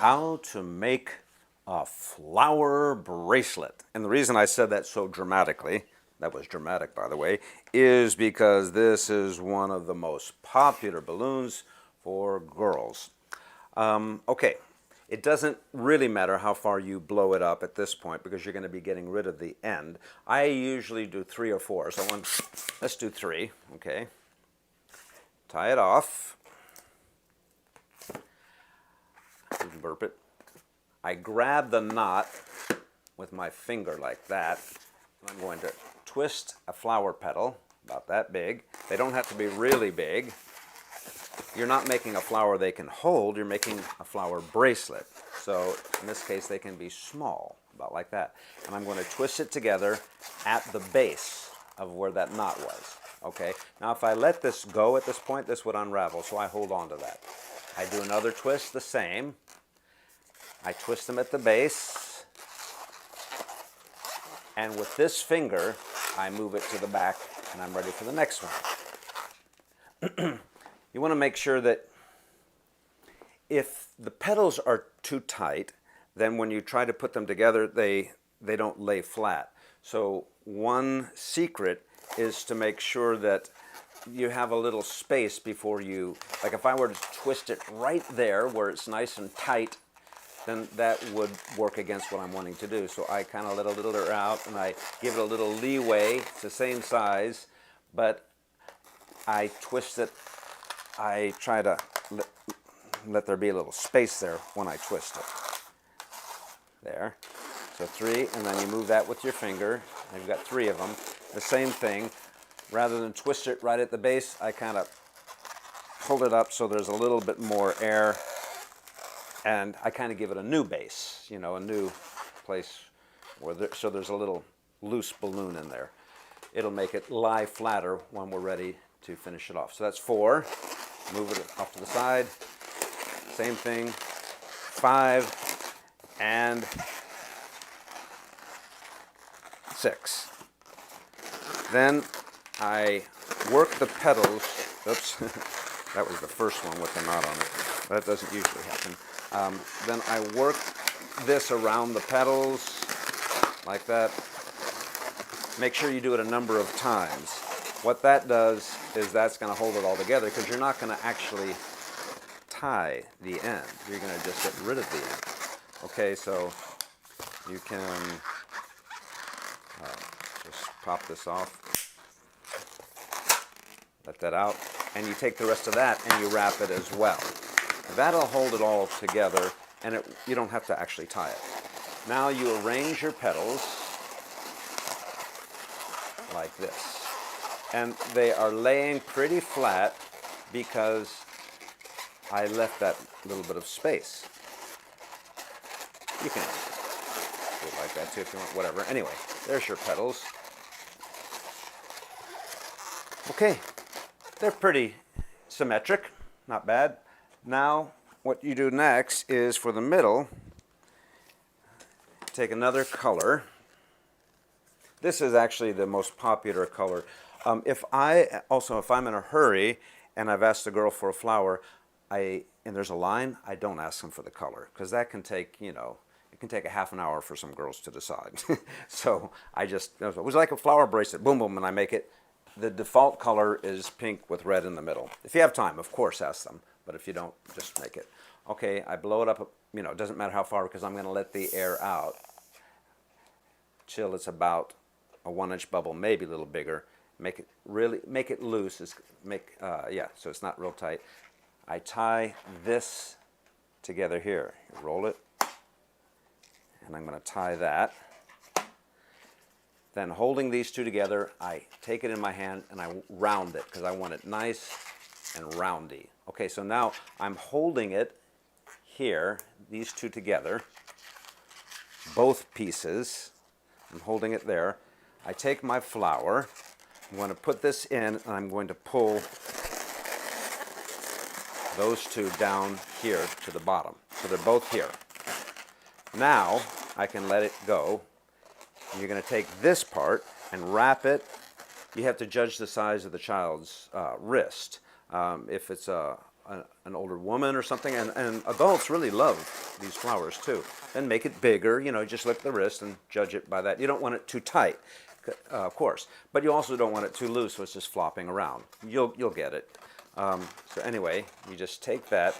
how to make a flower bracelet. And the reason I said that so dramatically, that was dramatic by the way, is because this is one of the most popular balloons for girls. Okay, it doesn't really matter how far you blow it up at this point because you're going to be getting rid of the end. I usually do 3 or 4, so let's do 3, okay. Tie it off. You can burp it. I grab the knot with my finger like that. I'm going to twist a flower petal about that big. They don't have to be really big. You're not making a flower they can hold, you're making a flower bracelet. So in this case they can be small, about like that. And I'm going to twist it together at the base of where that knot was. Okay, now if I let this go at this point, this would unravel, so I hold on to that. I do another twist, the same. I twist them at the base, and with this finger, I move it to the back, and I'm ready for the next one. You want to make sure that if the petals are too tight, then when you try to put them together, they don't lay flat. So one secret is to make sure that you have a little space before you, like if I were to twist it right there where it's nice and tight, then that would work against what I'm wanting to do. So I kind of let a little out and I give it a little leeway. It's the same size, but I twist it. I try to let there be a little space there when I twist it. There. So 3, and then you move that with your finger. And you've got 3 of them. The same thing. Rather than twist it right at the base, I kind of hold it up so there's a little bit more air. And I kind of give it a new base, you know, a new place where so there's a little loose balloon in there. It'll make it lie flatter when we're ready to finish it off. So that's 4. Move it off to the side. Same thing. 5 and 6. Then I work the petals. Oops, that was the first one with the knot on it. That doesn't usually happen. Then I work this around the petals like that. Make sure you do it a number of times. What that does is that's going to hold it all together because you're not going to actually tie the end. You're going to just get rid of the end. Okay, so you can just pop this off. Let that out. And you take the rest of that and you wrap it as well. That'll hold it all together, and you don't have to actually tie it. Now you arrange your petals like this. And they are laying pretty flat because I left that little bit of space. You can do it like that too if you want, whatever. Anyway, there's your petals. Okay, they're pretty symmetric, not bad. Now, what you do next is for the middle, take another color. This is actually the most popular color. If I'm in a hurry and I've asked the girl for a flower, and there's a line, I don't ask them for the color because that can take, you know, it can take a half an hour for some girls to decide. So it was like a flower bracelet, boom, boom, and I make it. The default color is pink with red in the middle. If you have time, of course, ask them. But if you don't, just make it. Okay, I blow it up, you know, it doesn't matter how far because I'm going to let the air out till it's about a 1-inch bubble, maybe a little bigger. Make it loose, yeah, so it's not real tight. I tie this together here. You roll it, and I'm going to tie that. Then holding these two together, I take it in my hand and I round it because I want it nice and roundy. Okay, so now I'm holding it here, these two together, both pieces. I'm holding it there. I take my flower, I'm going to put this in, and I'm going to pull those two down here to the bottom. So they're both here. Now I can let it go. You're going to take this part and wrap it. You have to judge the size of the child's wrist. If it's an older woman or something, and adults really love these flowers too. Then make it bigger, you know, just lift the wrist and judge it by that. You don't want it too tight, of course, but you also don't want it too loose so it's just flopping around. You'll get it. So anyway, you just take that,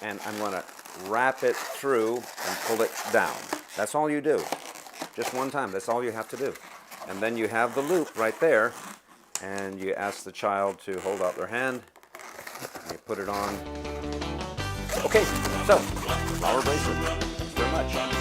and I'm going to wrap it through and pull it down. That's all you do. Just one time, that's all you have to do. And then you have the loop right there, and you ask the child to hold out their hand, and you put it on. Okay, so, flower bracelet. Thanks very much.